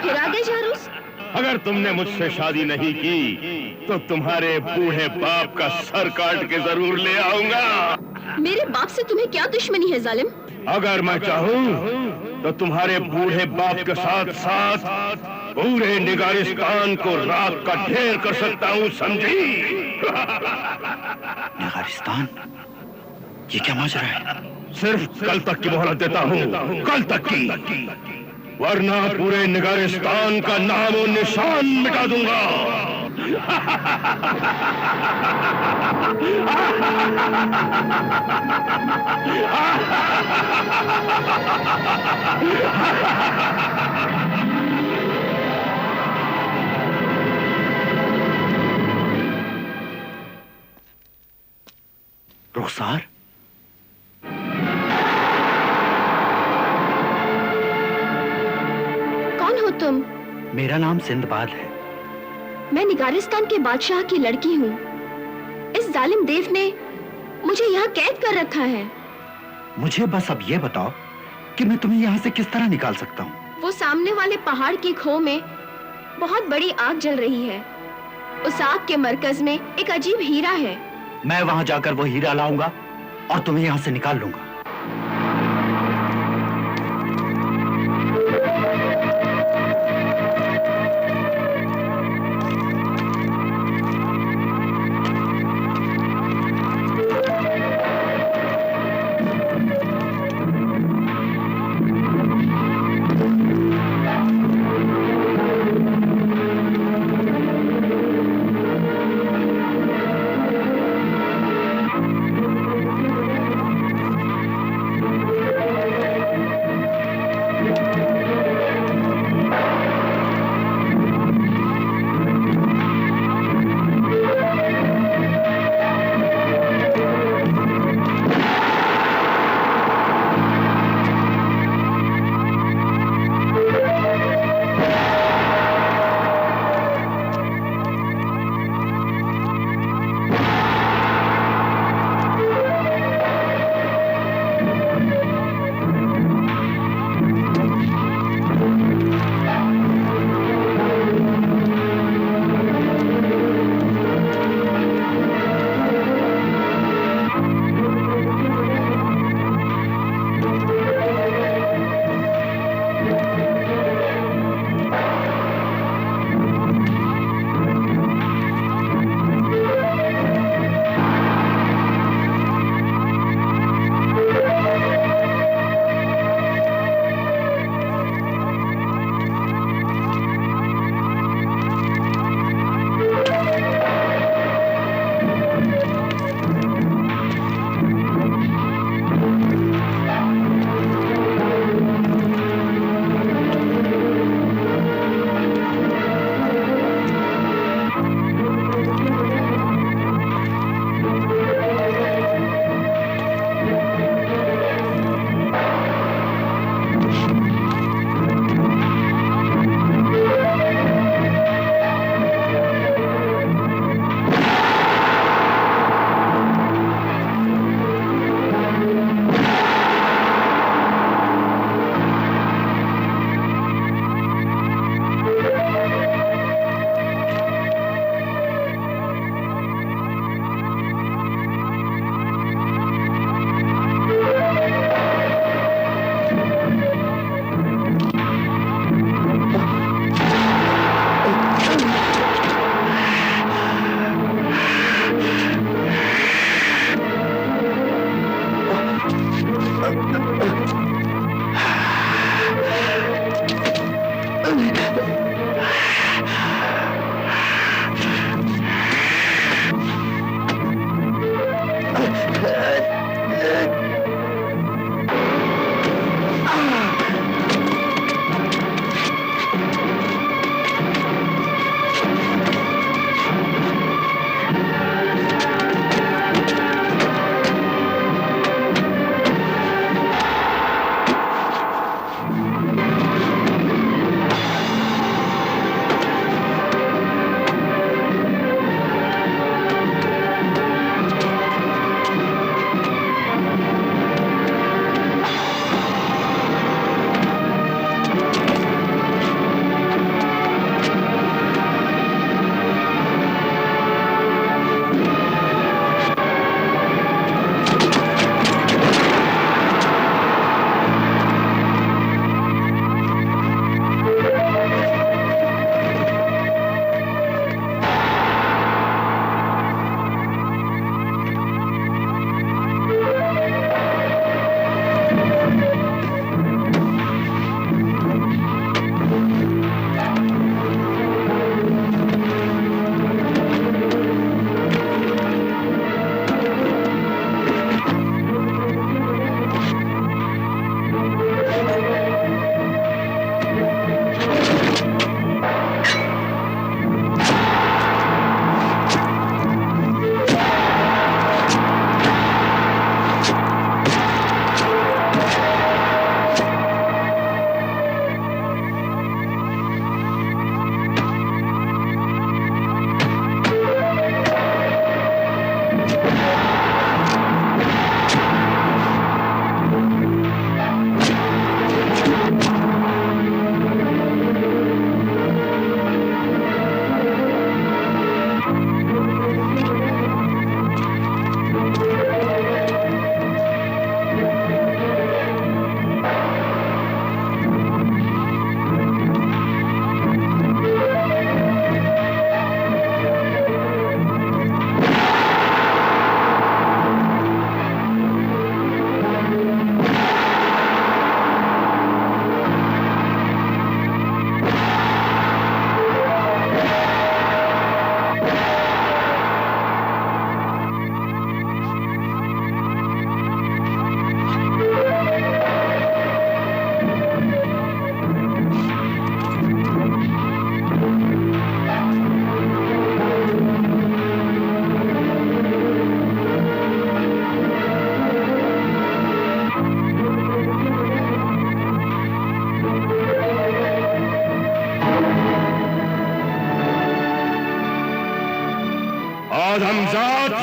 फिर आ गए झारूस। अगर तुमने मुझसे शादी नहीं की तो तुम्हारे बूढ़े बाप का सर काट के जरूर ले आऊंगा। मेरे बाप से तुम्हें क्या दुश्मनी है जालिम? अगर मैं चाहूं तो तुम्हारे बूढ़े बाप के साथ साथ पूरे निगारिस्तान को राख का ढेर कर सकता हूं, समझी? निगारिस्तान? ये क्या माजरा है? सिर्फ कल तक की मोहलत देता हूं, कल तक की, वरना पूरे निगारिस्तान का नाम और निशान मिटा दूंगा। रुखसार? कौन हो तुम? मेरा नाम सिंदबाद है। मैं निगारिस्तान के बादशाह की लड़की हूँ। इस जालिम देव ने मुझे यहाँ कैद कर रखा है। मुझे बस अब ये बताओ कि मैं तुम्हें यहाँ से किस तरह निकाल सकता हूँ? वो सामने वाले पहाड़ की खो में बहुत बड़ी आग जल रही है। उस आग के मरकज में एक अजीब हीरा है। मैं वहां जाकर वो हीरा लाऊंगा और तुम्हें यहाँ से निकाल लूंगा।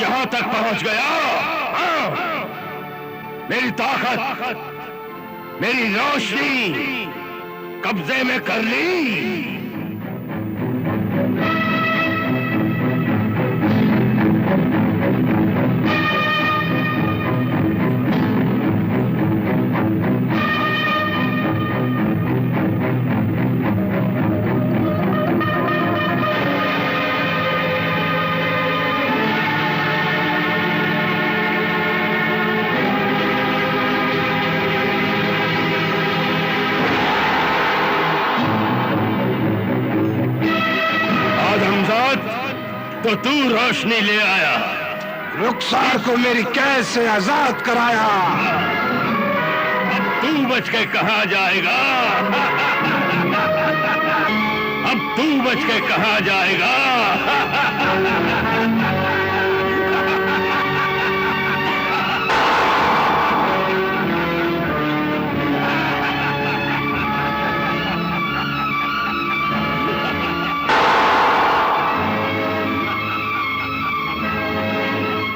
यहां तक पहुंच गया। हाँ। मेरी ताकत, मेरी रोशनी कब्जे में कर ली। तो तू रोशनी ले आया, रुखसार को मेरी कैद से आजाद कराया। अब तू बच के कहां जाएगा? अब तू बच के कहां जाएगा?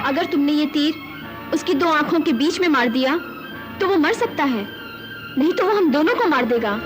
अगर तुमने ये तीर उसकी दो आंखों के बीच में मार दिया तो वो मर सकता है, नहीं तो वो हम दोनों को मार देगा।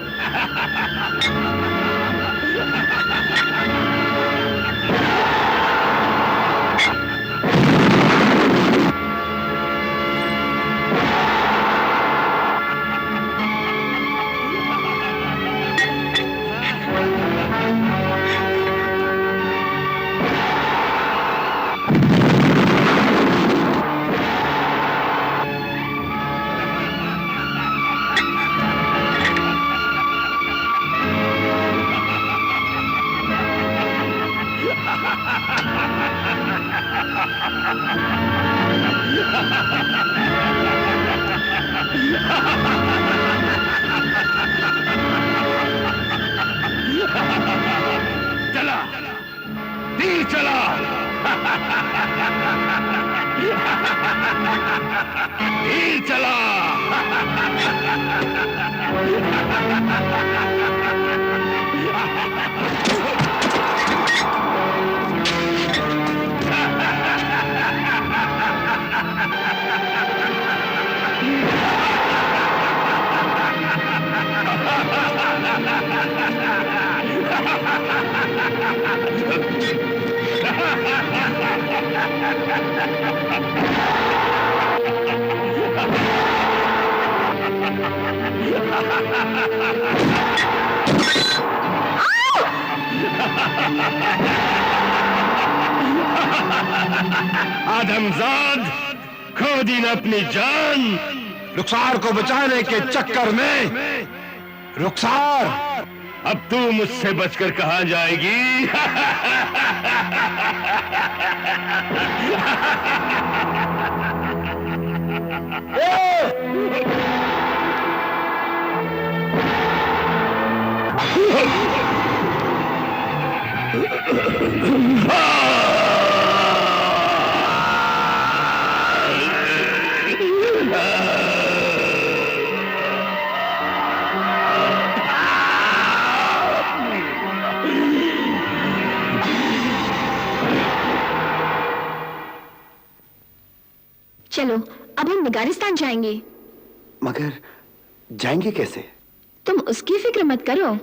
चला, तीर चला। तीर चला। आदमजाद, खो दी न अपनी जान रुखसार को बचाने के चक्कर में। रुखसार, अब तू मुझसे बचकर कहां जाएगी? चलो अब हम निगारिस्तान जाएंगे। मगर जाएंगे कैसे? तुम उसकी फिक्र मत करो।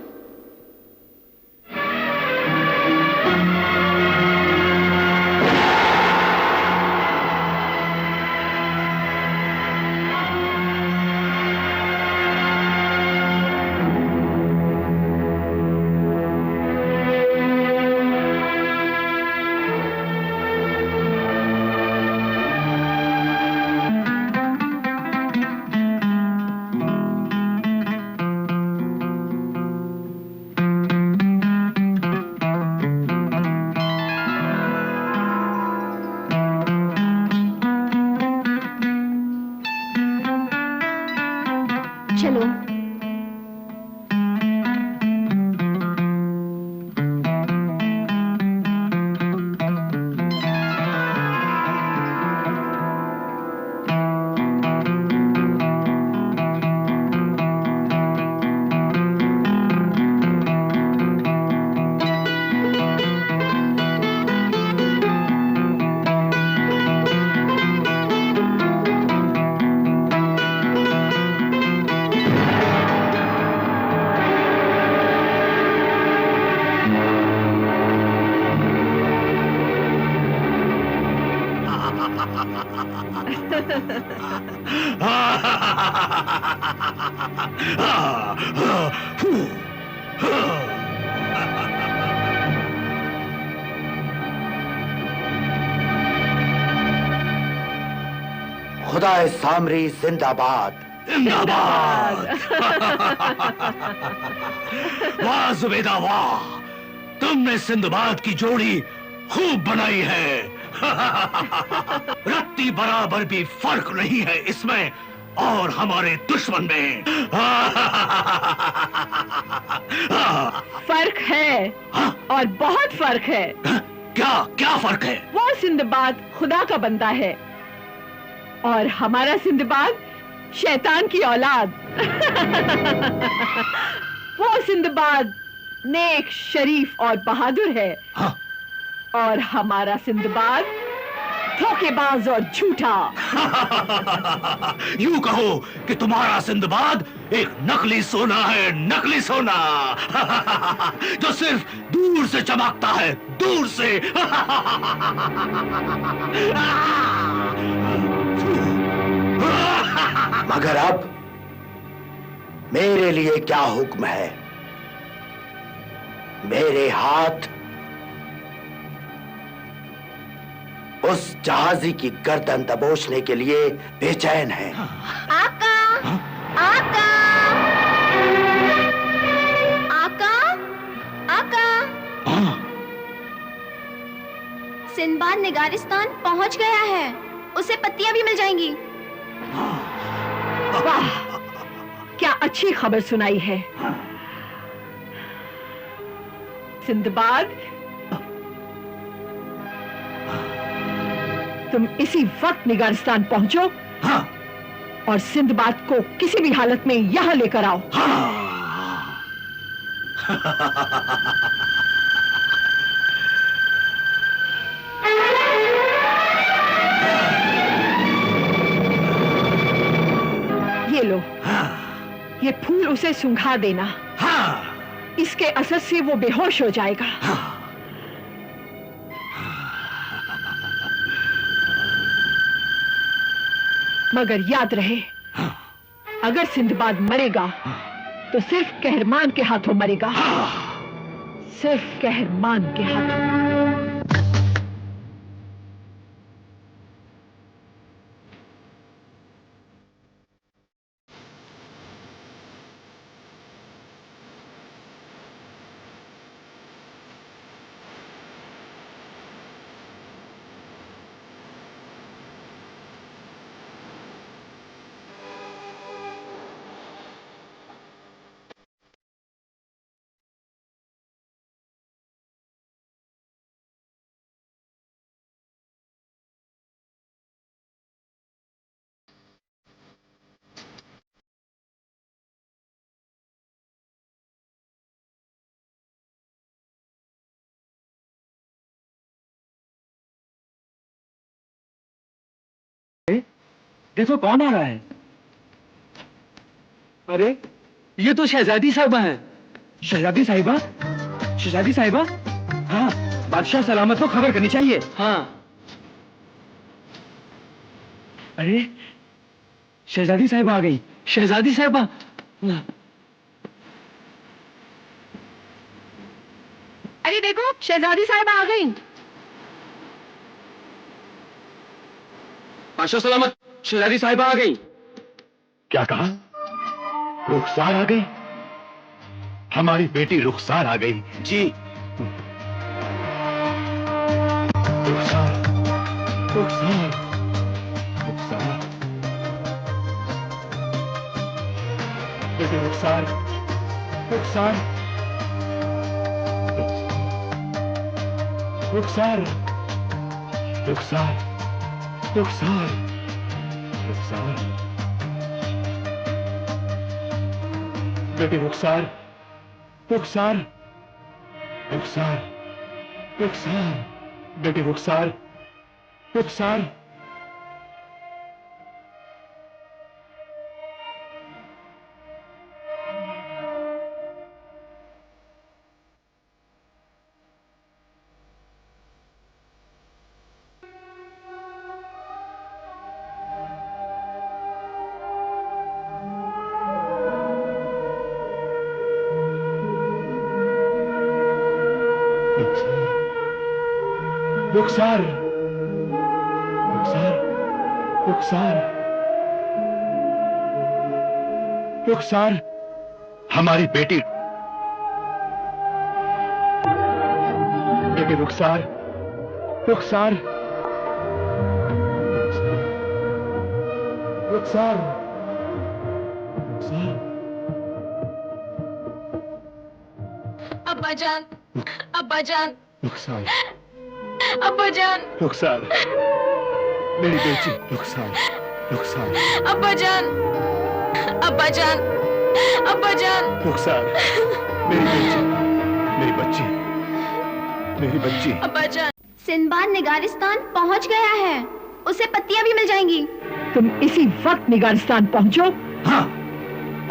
खुदा सामरी जिंदाबाद। जिंदाबाद। वाह जुबेदा वाह, तुमने सिंदबाद की जोड़ी खूब बनाई है। रत्ती बराबर भी फर्क नहीं है इसमें और हमारे दुश्मन में। फर्क है। हाँ? और बहुत फर्क है। क्या क्या फर्क है? वो सिंदबाद खुदा का बंदा है और हमारा सिंदबाद शैतान की औलाद। वो सिंदबाद नेक, शरीफ और बहादुर है। हाँ? और हमारा सिंदबाद धोखेबाज और झूठा। यूं कहो कि तुम्हारा सिंदबाद एक नकली सोना है, नकली सोना। जो सिर्फ दूर से चमकता है, दूर से। मगर अब मेरे लिए क्या हुक्म है? मेरे हाथ उस जहाजी की गर्दन दबोचने के लिए बेचैन हैं। आका, आका, आका, आका। सिंदबाद निगारिस्तान पहुंच गया है। उसे पत्तियां भी मिल जाएंगी। वाह, क्या अच्छी खबर सुनाई है। सिंदबाद, तुम इसी वक्त निगारिस्तान पहुंचो। हाँ? और सिंदबाद को किसी भी हालत में यहां लेकर आओ। ये लो, ये फूल उसे सुंघा देना। हाँ? इसके असर से वो बेहोश हो जाएगा। मगर याद रहे, अगर सिंदबाद मरेगा तो सिर्फ कहरमान के हाथों मरेगा। सिर्फ कहरमान के हाथों। देखो कौन आ रहा है। अरे ये तो शहजादी साहिबा हैं। शहजादी साहिबा? शहजादी साहिबा? हाँ, बादशाह सलामत को खबर करनी चाहिए। हाँ। अरे शहजादी साहिबा आ गई। शहजादी साहिबा। अरे देखो, शहजादी साहिबा आ गई। बादशाह सलामत, शहजादी साहिबा आ गई। क्या कहा? रुखसार आ गई? हमारी बेटी रुखसार आ गई। जी। रुखसार, रुखसार, रुखसार, बेटी रुखसार, रुखसार, रुखसार, रुखसार, रुखसार, रुखसार, बेटी रुखसार, रुखसार, रुखसार, रुखसार, बेटी रुखसार, रुखसार। रुखसार, रुखसार, रुखसार, रुखसार, हमारी बेटी रुखसार, रुखसार, रुखसार, अब्बाजान, अब्बाजान, रुखसार, अब्बाजान, रुखसार, मेरी बेटी रुखसार, रुखसार, अब्बाजान, अब्बाजान, अब्बाजान, रुखसार, मेरी बेटी, मेरी बच्ची, मेरी बच्ची। अब्बाजान, सिंदबाद निगारिस्तान पहुंच गया है, उसे पत्तियां भी मिल जाएंगी। तुम इसी वक्त निगारिस्तान पहुंचो। हाँ।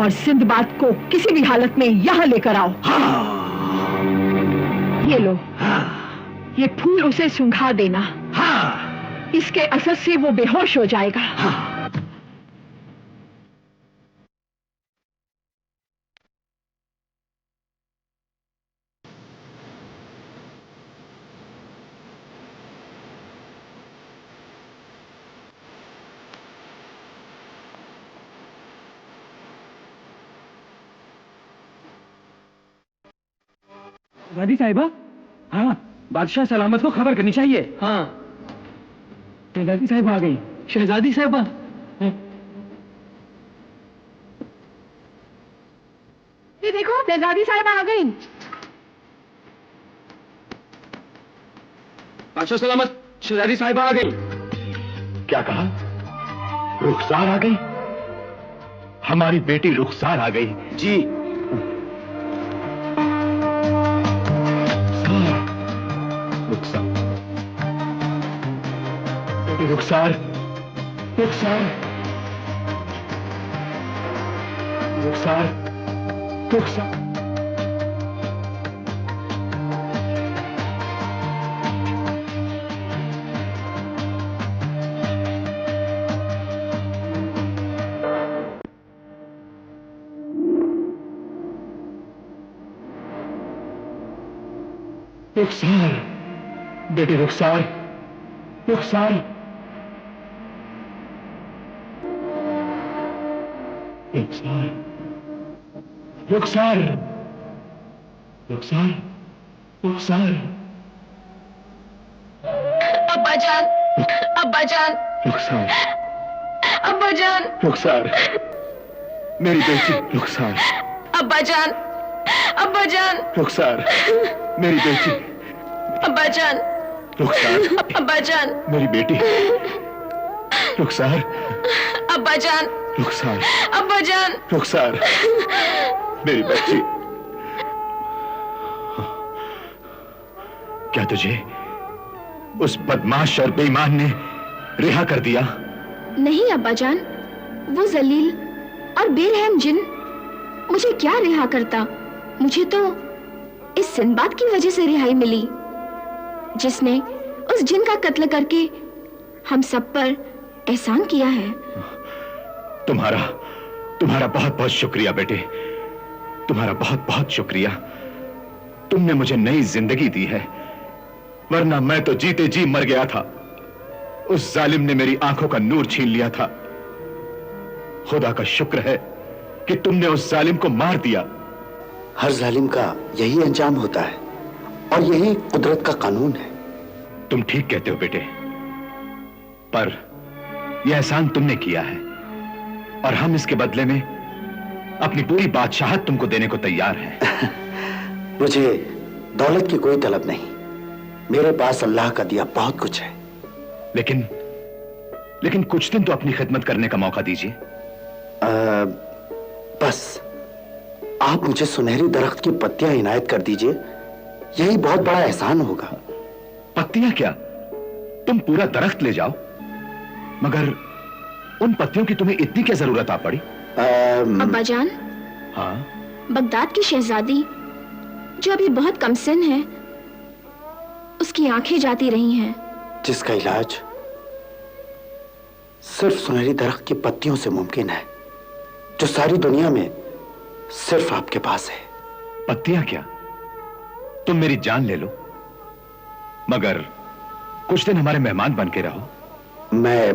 और सिंदबाद को किसी भी हालत में यहाँ लेकर आओ। हाँ। ये लो, हाँ। ये फूल उसे सुंघा देना। हाँ। इसके असर से वो बेहोश हो जाएगा। हाँ। शहजादी साहिबा, हाँ, बादशाह सलामत को खबर करनी चाहिए। हाँ, शहजादी साहिबा आ गई। शहजादी साहिबा, ये देखो, शहजादी साहिबा आ गई। बादशाह सलामत, शहजादी साहिबा आ गई। क्या कहा? रुखसार आ गई? हमारी बेटी रुखसार आ गई। जी। रुखसार, रुखसार, रुखसार, रुखसार, रुखसार, रुखसार, बेटी रुखसार, रुखसार, रुखसार, रुखसार, रुखसार, रुखसार, अब्बाजान, अब्बाजान, रुखसार, अब्बाजान, रुखसार, मेरी बेटी रुखसार, अब्बाजान, अब्बाजान, रुखसार, मेरी बेटी अब्बाजान, रुखसार, अब्बाजान, मेरी बेटी रुखसार, अब्बाजान, रुखसार, अब्बाजान, रुखसार, मेरी बच्ची। क्या तुझे उस बदमाश और बेईमान ने रिहा कर दिया? नहीं अब्बाजान, वो जलील और बेरहम जिन मुझे क्या रिहा करता। मुझे तो इस सिंदबाद की वजह से रिहाई मिली, जिसने उस जिन का कत्ल करके हम सब पर एहसान किया है। तुम्हारा बहुत बहुत शुक्रिया बेटे, तुम्हारा बहुत बहुत शुक्रिया। तुमने मुझे नई जिंदगी दी है, वरना मैं तो जीते जी मर गया था। उस जालिम ने मेरी आंखों का नूर छीन लिया था। खुदा का शुक्र है कि तुमने उस जालिम को मार दिया। हर जालिम का यही अंजाम होता है और यही कुदरत का कानून है। तुम ठीक कहते हो बेटे, पर यह एहसान तुमने किया है और हम इसके बदले में अपनी पूरी बादशाहत तुमको देने को तैयार हैं। मुझे दौलत की कोई तलब नहीं, मेरे पास अल्लाह का दिया बहुत कुछ है। लेकिन कुछ दिन तो अपनी खिदमत करने का मौका दीजिए। बस आप मुझे सुनहरी दरख्त की पत्तियां इनायत कर दीजिए, यही बहुत बड़ा एहसान होगा। पत्तियां क्या, तुम पूरा दरख्त ले जाओ, मगर उन पत्तियों की तुम्हें इतनी क्या जरूरत आ पड़ी? अब्बाजान, हाँ? बगदाद की शहजादी जो अभी बहुत कमसिन है, उसकी आंखें जाती रही हैं। जिसका इलाज सिर्फ सुनहरी दरख्त की पत्तियों से मुमकिन है, जो सारी दुनिया में सिर्फ आपके पास है। पत्तियां क्या, तुम मेरी जान ले लो, मगर कुछ दिन हमारे मेहमान बन के रहो। मैं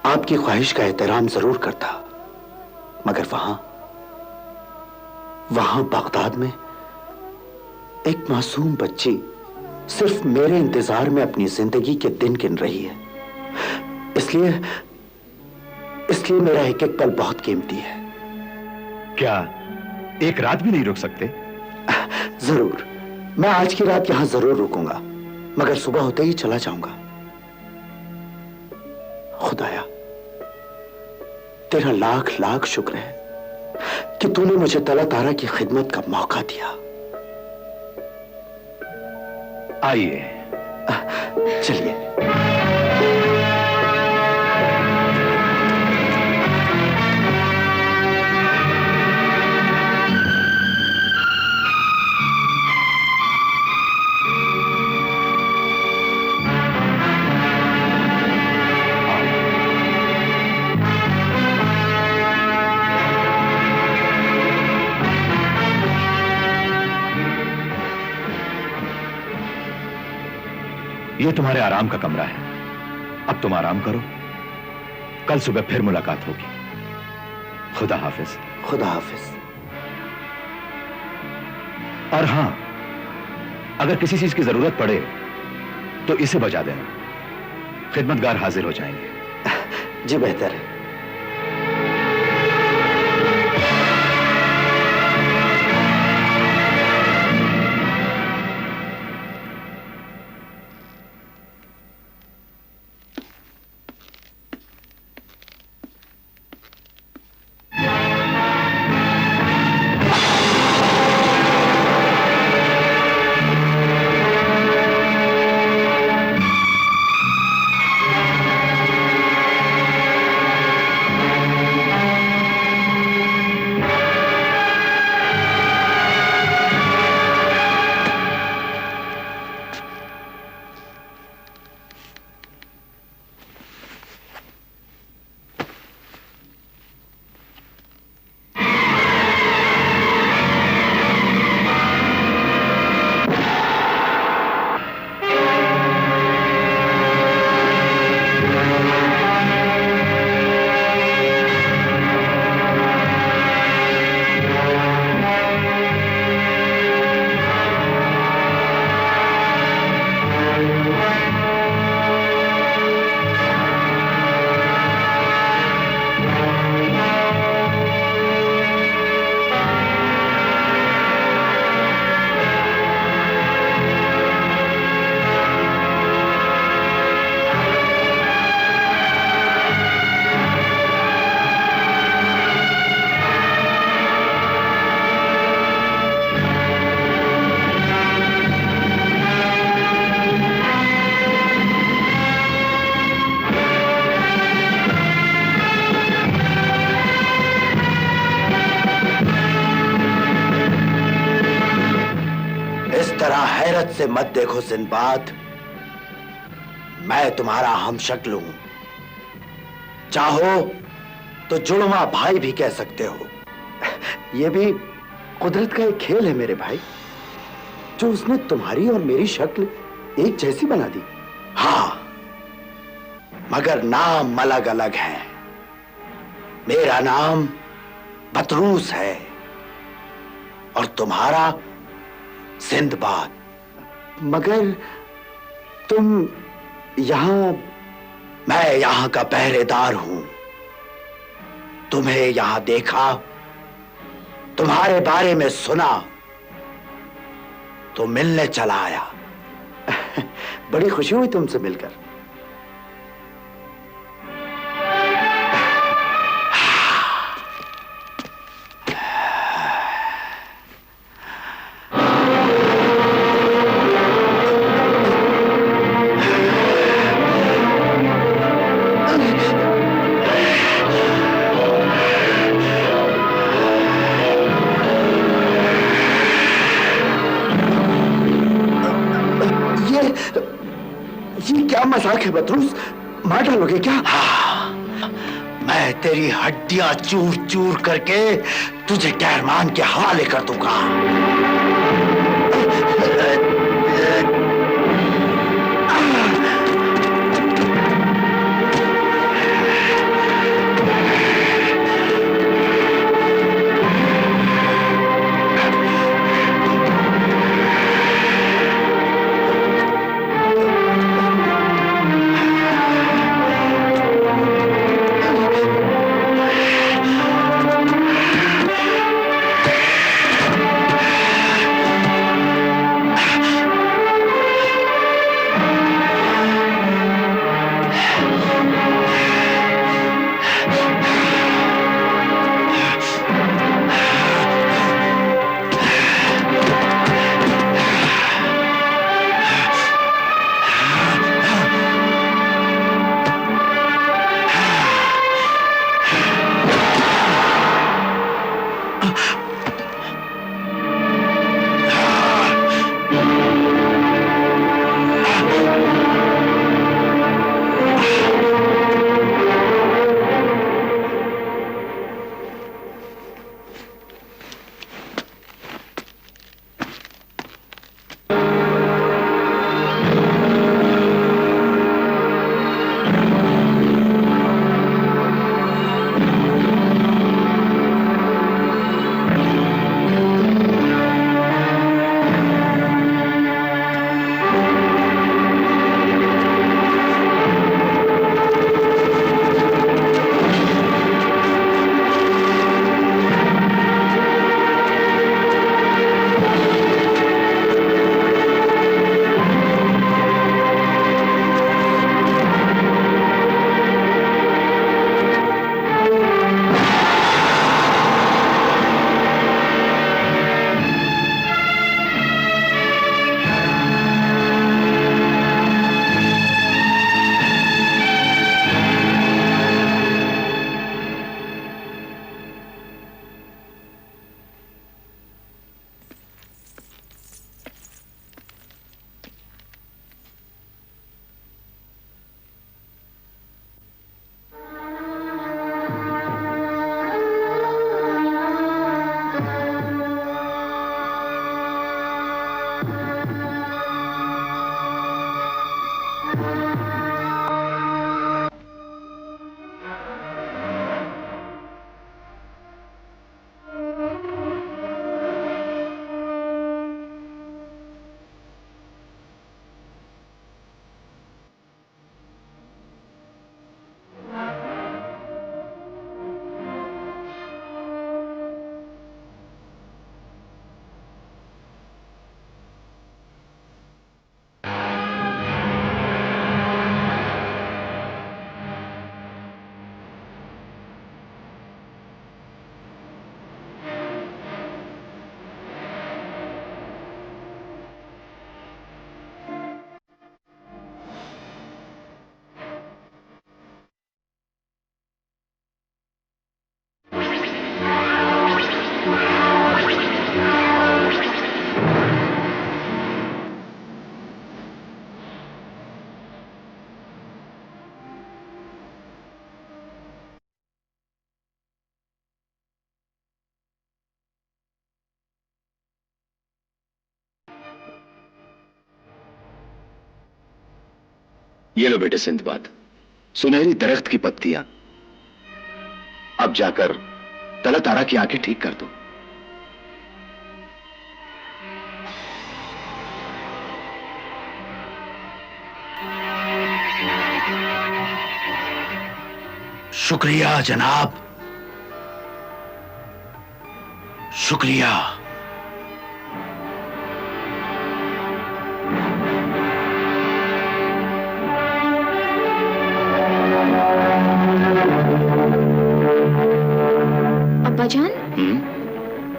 आपकी ख्वाहिश का एहतराम जरूर करता, मगर वहां बगदाद में एक मासूम बच्ची सिर्फ मेरे इंतजार में अपनी जिंदगी के दिन गिन रही है। इसलिए मेरा एक एक पल बहुत कीमती है। क्या एक रात भी नहीं रुक सकते? जरूर, मैं आज की रात यहां जरूर रुकूंगा, मगर सुबह होते ही चला जाऊंगा। खुदाया, तेरा लाख लाख शुक्र है कि तूने मुझे तला तारा की खिदमत का मौका दिया। आइए, चलिए। ये तुम्हारे आराम का कमरा है। अब तुम आराम करो, कल सुबह फिर मुलाकात होगी। खुदा हाफिज। खुदा हाफिज। और हां, अगर किसी चीज की जरूरत पड़े तो इसे बजा देना, खिदमतगार हाजिर हो जाएंगे। जी बेहतर है। से मत देखो सिंदबाद, मैं तुम्हारा हमशक्ल हूं। चाहो तो जुड़वा भाई भी कह सकते हो। यह भी कुदरत का एक खेल है मेरे भाई, जो उसने तुम्हारी और मेरी शक्ल एक जैसी बना दी। हां, मगर नाम अलग अलग है। मेरा नाम बतरूस है और तुम्हारा सिंदबाद। मगर तुम यहां, मैं यहां का पहरेदार हूं। तुम्हें यहां देखा, तुम्हारे बारे में सुना तो मिलने चला आया। बड़ी खुशी हुई तुमसे मिलकर। ये क्या मजाक है बतरूस? मार डालोगे क्या? हाँ, मैं तेरी हड्डियां चूर चूर करके तुझे कैरमान के हवाले कर दूंगा। ये लो बेटे सिंदबाद, सुनहरी दरख्त की पत्तियां। अब जाकर तला तारा की आंखें ठीक कर दो। शुक्रिया जनाब, शुक्रिया। अब्बाजान,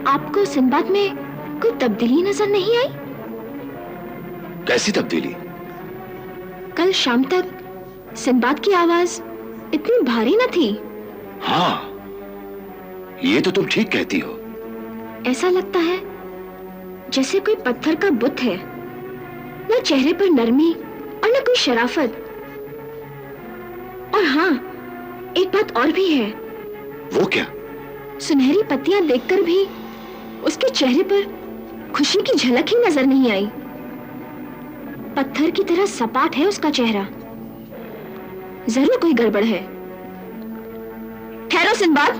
आपको सिंबाद में कोई तब्दीली नजर नहीं आई? कैसी तब्दीली? कल शाम तक सिंबाद की आवाज इतनी भारी न थी। हाँ, ये तो तुम ठीक कहती हो। ऐसा लगता है जैसे कोई पत्थर का बुत है, न चेहरे पर नरमी और न कोई शराफत। और हाँ, एक बात और भी है। वो क्या? सुनहरी पत्तियां देखकर भी उसके चेहरे पर खुशी की झलक ही नजर नहीं आई। पत्थर की तरह सपाट है उसका चेहरा। जरूर कोई गड़बड़ है। ठहरो सिंबाद।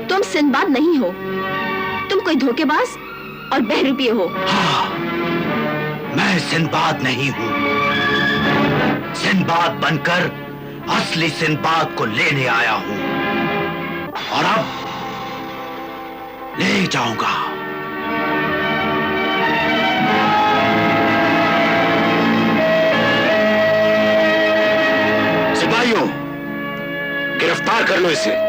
तुम सिंबाद नहीं हो, तुम कोई धोखेबाज और बहरूपीय हो। हाँ, मैं सिंबाद नहीं हूं। सिंबाद बनकर असली सिंबाद को लेने आया हूं और अब ले जाऊंगा। सिपाहियों, गिरफ्तार कर लो इसे।